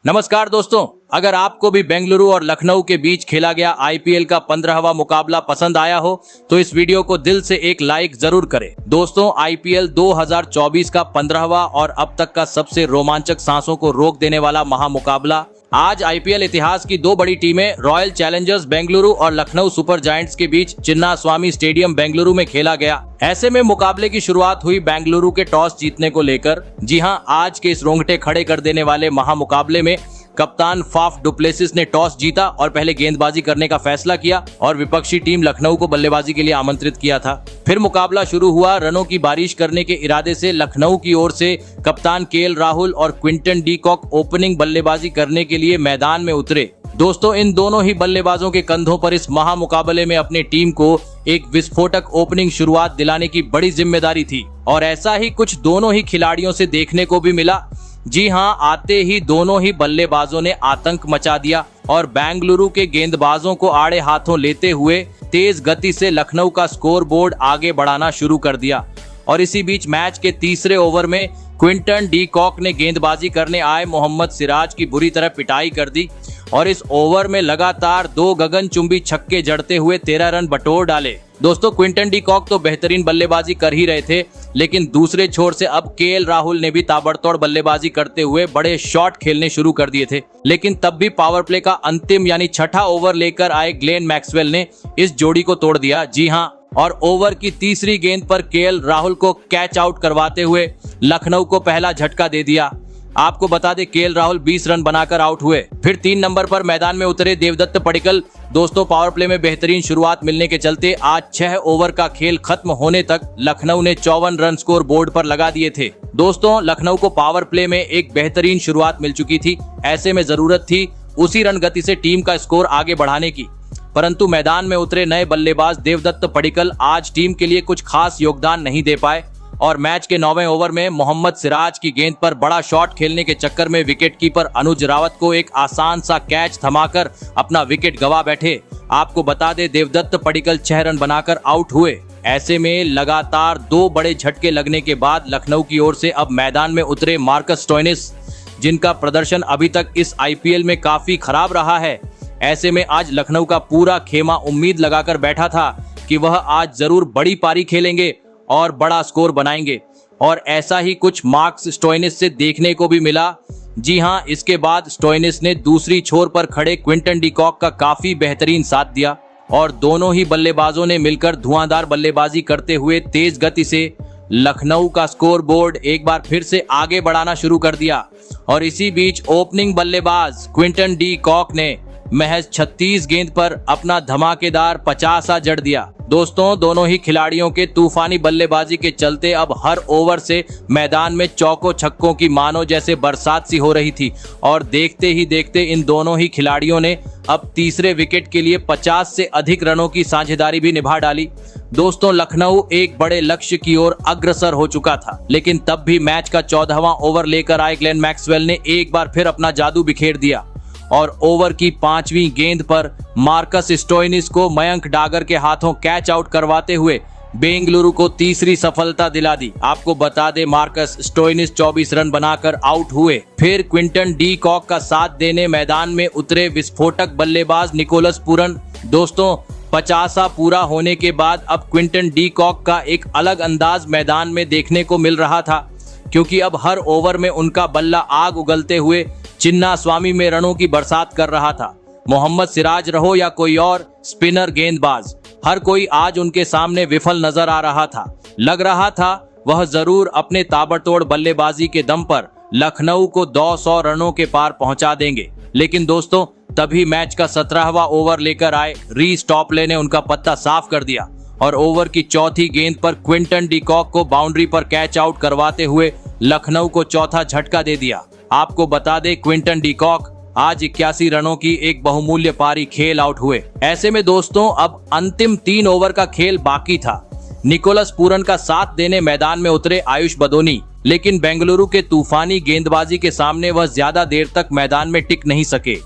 नमस्कार दोस्तों, अगर आपको भी बेंगलुरु और लखनऊ के बीच खेला गया आईपीएल का 15वां मुकाबला पसंद आया हो तो इस वीडियो को दिल से एक लाइक जरूर करें। दोस्तों, आईपीएल 2024 का 15वां और अब तक का सबसे रोमांचक सांसों को रोक देने वाला महामुकाबला आज आईपीएल इतिहास की दो बड़ी टीमें रॉयल चैलेंजर्स बेंगलुरु और लखनऊ सुपर जायंट्स के बीच चिन्नास्वामी स्टेडियम बेंगलुरु में खेला गया। ऐसे में मुकाबले की शुरुआत हुई बेंगलुरु के टॉस जीतने को लेकर। जी हां, आज के इस रोंगटे खड़े कर देने वाले महामुकाबले में कप्तान फाफ डुप्लेसिस ने टॉस जीता और पहले गेंदबाजी करने का फैसला किया और विपक्षी टीम लखनऊ को बल्लेबाजी के लिए आमंत्रित किया था। फिर मुकाबला शुरू हुआ। रनों की बारिश करने के इरादे से लखनऊ की ओर से कप्तान केएल राहुल और क्विंटन डी कॉक ओपनिंग बल्लेबाजी करने के लिए मैदान में उतरे। दोस्तों, इन दोनों ही बल्लेबाजों के कंधों पर इस महामुकाबले में अपनी टीम को एक विस्फोटक ओपनिंग शुरुआत दिलाने की बड़ी जिम्मेदारी थी और ऐसा ही कुछ दोनों ही खिलाड़ियों से देखने को भी मिला। जी हां, आते ही दोनों ही बल्लेबाजों ने आतंक मचा दिया और बेंगलुरु के गेंदबाजों को आड़े हाथों लेते हुए तेज गति से लखनऊ का स्कोर बोर्ड आगे बढ़ाना शुरू कर दिया। और इसी बीच मैच के तीसरे ओवर में क्विंटन डी कॉक ने गेंदबाजी करने आए मोहम्मद सिराज की बुरी तरह पिटाई कर दी और इस ओवर में लगातार 2 गगनचुंबी छक्के जड़ते हुए 13 रन बटोर डाले। दोस्तों, क्विंटन डी कॉक तो बेहतरीन बल्लेबाजी कर ही रहे थे, लेकिन दूसरे छोर से अब केएल राहुल ने भी ताबड़तोड़ बल्लेबाजी करते हुए बड़े शॉट खेलने शुरू कर दिए थे। लेकिन तब भी पावर प्ले का अंतिम यानी छठा ओवर लेकर आए ग्लेन मैक्सवेल ने इस जोड़ी को तोड़ दिया। जी हां, और ओवर की तीसरी गेंद पर केएल राहुल को कैच आउट करवाते हुए लखनऊ को पहला झटका दे दिया। आपको बता दें, केएल राहुल 20 रन बनाकर आउट हुए। फिर 3 नंबर पर मैदान में उतरे देवदत्त पडिक्कल। दोस्तों, पावर प्ले में बेहतरीन शुरुआत मिलने के चलते आज 6 ओवर का खेल खत्म होने तक लखनऊ ने 54 रन स्कोर बोर्ड पर लगा दिए थे। दोस्तों, लखनऊ को पावर प्ले में एक बेहतरीन शुरुआत मिल चुकी थी। ऐसे में जरूरत थी उसी रन गति से टीम का स्कोर आगे बढ़ाने की, परंतु मैदान में उतरे नए बल्लेबाज देवदत्त पडिक्कल आज टीम के लिए कुछ खास योगदान नहीं दे पाए और मैच के 9वें ओवर में मोहम्मद सिराज की गेंद पर बड़ा शॉट खेलने के चक्कर में विकेटकीपर अनुज रावत को एक आसान सा कैच थमाकर अपना विकेट गंवा बैठे। आपको बता दें, देवदत्त पडिक्कल 6 रन बनाकर आउट हुए। ऐसे में लगातार 2 बड़े झटके लगने के बाद लखनऊ की ओर से अब मैदान में उतरे मार्कस स्टोइनिस, जिनका प्रदर्शन अभी तक इस आईपीएल में काफी खराब रहा है। ऐसे में आज लखनऊ का पूरा खेमा उम्मीद लगाकर बैठा था कि वह आज जरूर बड़ी पारी खेलेंगे और बड़ा स्कोर बनाएंगे और ऐसा ही कुछ मार्कस स्टोइनिस से देखने को भी मिला। जी हां, इसके बाद स्टोइनिस ने दूसरी छोर पर खड़े क्विंटन डी कॉक का काफी बेहतरीन साथ दिया और दोनों ही बल्लेबाजों ने मिलकर धुआंधार बल्लेबाजी करते हुए तेज गति से लखनऊ का स्कोर बोर्ड एक बार फिर से आगे बढ़ाना शुरू कर दिया। और इसी बीच ओपनिंग बल्लेबाज क्विंटन डी कॉक ने महज 36 गेंद पर अपना धमाकेदार 50 जड़ दिया। दोस्तों, दोनों ही खिलाड़ियों के तूफानी बल्लेबाजी के चलते अब हर ओवर से मैदान में चौकों छक्कों की मानो जैसे बरसात सी हो रही थी और देखते ही देखते इन दोनों ही खिलाड़ियों ने अब तीसरे विकेट के लिए 50 से अधिक रनों की साझेदारी भी निभा डाली। दोस्तों, लखनऊ एक बड़े लक्ष्य की ओर अग्रसर हो चुका था, लेकिन तब भी मैच का 14वां ओवर लेकर आए ग्लेन मैक्सवेल ने एक बार फिर अपना जादू बिखेर दिया और ओवर की 5वीं गेंद पर मार्कस स्टोइनिस को मयंक डागर के हाथों कैच आउट करवाते हुए बेंगलुरु को तीसरी सफलता दिला दी। आपको बता दें, मार्कस स्टोइनिस 24 रन बनाकर आउट हुए। फिर क्विंटन डी कॉक का साथ देने मैदान में उतरे विस्फोटक बल्लेबाज निकोलस पूरन। दोस्तों, 50 पूरा होने के बाद अब क्विंटन डी कॉक का एक अलग अंदाज मैदान में देखने को मिल रहा था, क्योंकि अब हर ओवर में उनका बल्ला आग उगलते हुए चिन्नास्वामी में रनों की बरसात कर रहा था। मोहम्मद सिराज रहो या कोई और स्पिनर गेंदबाज, हर कोई आज उनके सामने विफल नजर आ रहा था। लग रहा था वह जरूर अपने ताबड़तोड़ बल्लेबाजी के दम पर लखनऊ को 200 रनों के पार पहुंचा देंगे। लेकिन दोस्तों, तभी मैच का 17वां ओवर लेकर आए रीस टॉपले ने उनका पत्ता साफ कर दिया और ओवर की चौथी गेंद पर क्विंटन डी कॉक को बाउंड्री पर कैच आउट करवाते हुए लखनऊ को चौथा झटका दे दिया। आपको बता दें, क्विंटन डी कॉक आज 81 रनों की एक बहुमूल्य पारी खेल आउट हुए। ऐसे में दोस्तों, अब अंतिम 3 ओवर का खेल बाकी था। निकोलस पूरन का साथ देने मैदान में उतरे आयुष बदोनी, लेकिन बेंगलुरु के तूफानी गेंदबाजी के सामने वह ज्यादा देर तक मैदान में टिक नहीं सके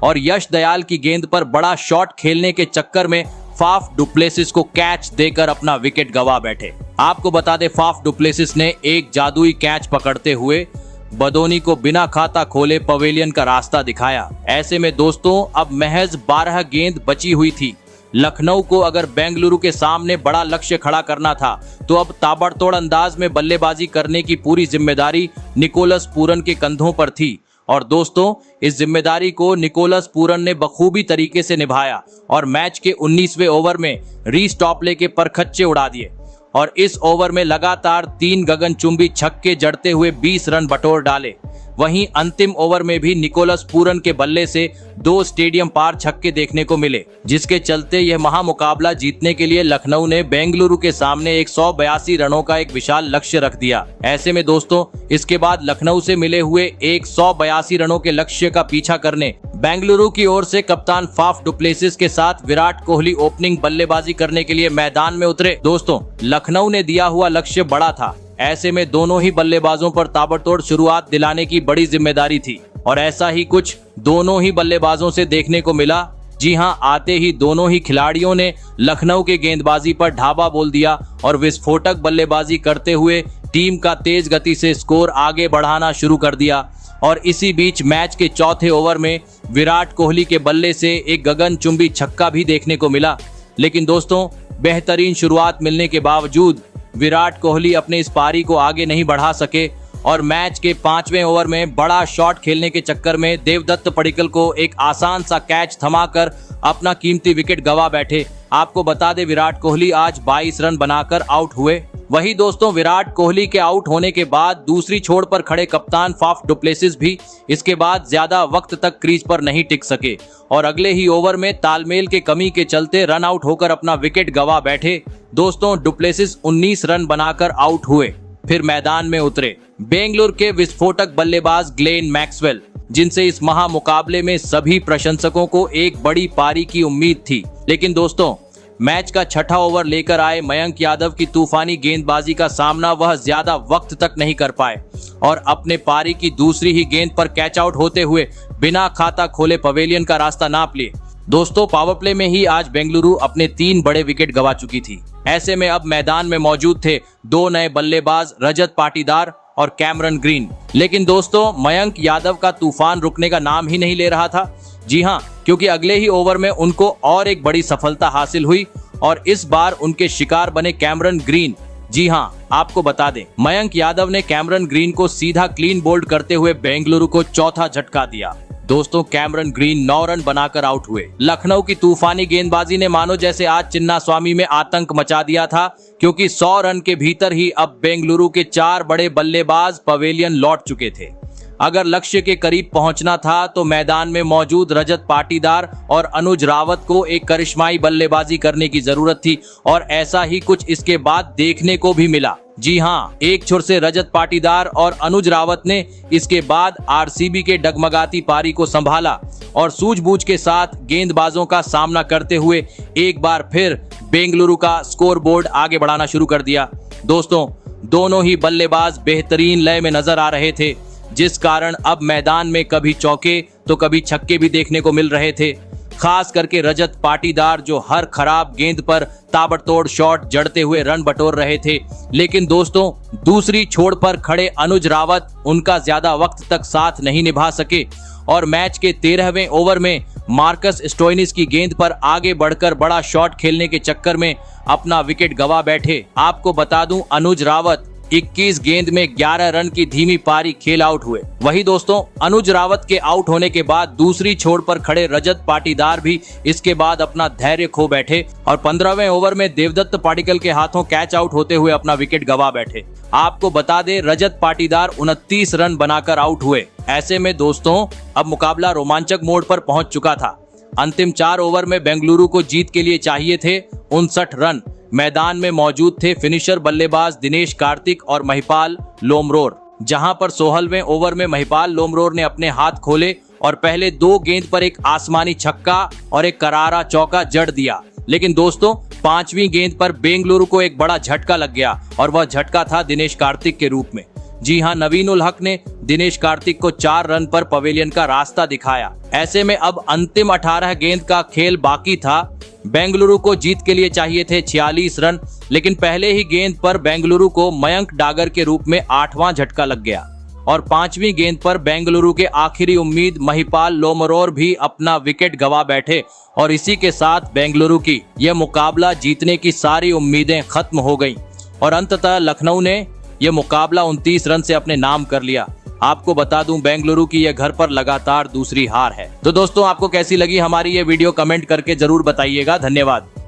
और यश दयाल की गेंद पर बड़ा शॉट खेलने के चक्कर में फाफ डुप्लेसिस को कैच देकर अपना विकेट गंवा बैठे। आपको बता दें, फाफ डुप्लेसिस ने एक जादुई कैच पकड़ते हुए बदोनी को बिना खाता खोले पवेलियन का रास्ता दिखाया। ऐसे में दोस्तों अब महज 12 गेंद बची हुई थी। लखनऊ को अगर बेंगलुरु के सामने बड़ा लक्ष्य खड़ा करना था तो अब ताबड़तोड़ अंदाज में बल्लेबाजी करने की पूरी जिम्मेदारी निकोलस पूरन के कंधों पर थी। और दोस्तों इस जिम्मेदारी को निकोलस पूरन ने बखूबी तरीके से निभाया और मैच के 19वें ओवर में रीस टॉपले के परखच्चे उड़ा दिए और इस ओवर में लगातार 3 गगनचुंबी छक्के जड़ते हुए 20 रन बटोर डाले। वहीं अंतिम ओवर में भी निकोलस पूरन के बल्ले से 2 स्टेडियम पार छक्के देखने को मिले, जिसके चलते यह महामुकाबला जीतने के लिए लखनऊ ने बेंगलुरु के सामने 182 रनों का एक विशाल लक्ष्य रख दिया। ऐसे में दोस्तों इसके बाद लखनऊ से मिले हुए 182 रनों के लक्ष्य का पीछा करने बेंगलुरु की ओर से कप्तान फाफ डुप्लेसिस के साथ विराट कोहली ओपनिंग बल्लेबाजी करने के लिए मैदान में उतरे। दोस्तों लखनऊ ने दिया हुआ लक्ष्य बड़ा था, ऐसे में दोनों ही बल्लेबाजों पर ताबड़तोड़ शुरुआत दिलाने की बड़ी जिम्मेदारी थी और ऐसा ही कुछ दोनों ही बल्लेबाजों से देखने को मिला। जी हां, आते ही दोनों ही खिलाड़ियों ने लखनऊ के गेंदबाजी पर ढाबा बोल दिया और विस्फोटक बल्लेबाजी करते हुए टीम का तेज गति से स्कोर आगे बढ़ाना शुरू कर दिया। और इसी बीच मैच के चौथे ओवर में विराट कोहली के बल्ले से एक गगनचुंबी छक्का भी देखने को मिला। लेकिन दोस्तों बेहतरीन शुरुआत मिलने के बावजूद विराट कोहली अपने इस पारी को आगे नहीं बढ़ा सके और मैच के 5वें ओवर में बड़ा शॉट खेलने के चक्कर में देवदत्त पडिक्कल को एक आसान सा कैच थमाकर अपना कीमती विकेट गंवा बैठे। आपको बता दें विराट कोहली आज 22 रन बनाकर आउट हुए। वही दोस्तों विराट कोहली के आउट होने के बाद दूसरी छोर पर खड़े कप्तान फाफ डुप्लेसिस भी इसके बाद ज्यादा वक्त तक क्रीज पर नहीं टिक सके और अगले ही ओवर में तालमेल के कमी के चलते रन आउट होकर अपना विकेट गंवा बैठे। दोस्तों डुप्लेसिस 19 रन बनाकर आउट हुए। फिर मैदान में उतरे बेंगलुरु के विस्फोटक बल्लेबाज ग्लेन मैक्सवेल, जिनसे इस महामुकाबले में सभी प्रशंसकों को एक बड़ी पारी की उम्मीद थी। लेकिन दोस्तों मैच का छठा ओवर लेकर आए मयंक यादव की तूफानी गेंदबाजी का सामना वह ज्यादा वक्त तक नहीं कर पाए और अपने पारी की दूसरी ही गेंद पर कैच आउट होते हुए बिना खाता खोले पवेलियन का रास्ता नाप लिए। दोस्तों पावर प्ले में ही आज बेंगलुरु अपने 3 बड़े विकेट गंवा चुकी थी। ऐसे में अब मैदान में मौजूद थे 2 नए बल्लेबाज रजत पाटीदार और कैमरन ग्रीन। लेकिन दोस्तों मयंक यादव का तूफान रुकने का नाम ही नहीं ले रहा था। जी हां, क्योंकि अगले ही ओवर में उनको और एक बड़ी सफलता हासिल हुई और इस बार उनके शिकार बने कैमरन ग्रीन। जी हां, आपको बता दें मयंक यादव ने कैमरन ग्रीन को सीधा क्लीन बोल्ड करते हुए बेंगलुरु को चौथा झटका दिया। दोस्तों कैमरन ग्रीन 9 रन बनाकर आउट हुए। लखनऊ की तूफानी गेंदबाजी ने मानो जैसे आज चिन्नास्वामी में आतंक मचा दिया था, क्योंकि 100 रन के भीतर ही अब बेंगलुरु के 4 बड़े बल्लेबाज पवेलियन लौट चुके थे। अगर लक्ष्य के करीब पहुंचना था तो मैदान में मौजूद रजत पाटीदार और अनुज रावत को एक करिश्माई बल्लेबाजी करने की जरूरत थी और ऐसा ही कुछ इसके बाद देखने को भी मिला। जी हां, एक छोर से रजत पाटीदार और अनुज रावत ने इसके बाद आरसीबी के डगमगाती पारी को संभाला और सूझबूझ के साथ गेंदबाजों का सामना करते हुए एक बार फिर बेंगलुरु का स्कोरबोर्ड आगे बढ़ाना शुरू कर दिया। दोस्तों दोनों ही बल्लेबाज बेहतरीन लय में नजर आ रहे थे, जिस कारण अब मैदान में कभी चौके तो कभी छक्के भी देखने को मिल रहे थे। खास करके रजत पाटीदार जो हर खराब गेंद पर ताबड़तोड़ शॉट जड़ते हुए रन बटोर रहे थे। लेकिन दोस्तों दूसरी छोर पर खड़े अनुज रावत उनका ज्यादा वक्त तक साथ नहीं निभा सके और मैच के 13वें ओवर में मार्कस स्टोइनिस की गेंद पर आगे बढ़कर बड़ा शॉट खेलने के चक्कर में अपना विकेट गंवा बैठे। आपको बता दूं अनुज रावत 21 गेंद में 11 रन की धीमी पारी खेल आउट हुए। वही दोस्तों अनुज रावत के आउट होने के बाद दूसरी छोर पर खड़े रजत पाटीदार भी इसके बाद अपना धैर्य खो बैठे और 15वें ओवर में देवदत्त पडिक्कल के हाथों कैच आउट होते हुए अपना विकेट गंवा बैठे। आपको बता दें रजत पाटीदार 29 रन बनाकर आउट हुए। ऐसे में दोस्तों अब मुकाबला रोमांचक मोड़ पर पहुंच चुका था। अंतिम 4 ओवर में बेंगलुरु को जीत के लिए चाहिए थे 59 रन। मैदान में मौजूद थे फिनिशर बल्लेबाज दिनेश कार्तिक और महिपाल लोमरोर, जहां पर 16वें ओवर में महिपाल लोमरोर ने अपने हाथ खोले और पहले 2 गेंद पर एक आसमानी छक्का और एक करारा चौका जड़ दिया। लेकिन दोस्तों 5वीं गेंद पर बेंगलुरु को एक बड़ा झटका लग गया और वह झटका था दिनेश कार्तिक के रूप में। जी हां, नवीन उल हक ने दिनेश कार्तिक को 4 रन पर पवेलियन का रास्ता दिखाया। ऐसे में अब अंतिम 18 गेंद का खेल बाकी था। बेंगलुरु को जीत के लिए चाहिए थे 46 रन, लेकिन पहले ही गेंद पर बेंगलुरु को मयंक डागर के रूप में 8वां झटका लग गया और 5वीं गेंद पर बेंगलुरु के आखिरी उम्मीद महिपाल लोमरोर भी अपना विकेट गंवा बैठे और इसी के साथ बेंगलुरु की यह मुकाबला जीतने की सारी उम्मीदें खत्म हो गईं और अंततः लखनऊ ने यह मुकाबला 29 रन से अपने नाम कर लिया। आपको बता दूं बेंगलुरु की यह घर पर लगातार दूसरी हार है। तो दोस्तों आपको कैसी लगी हमारी ये वीडियो कमेंट करके जरूर बताइएगा। धन्यवाद।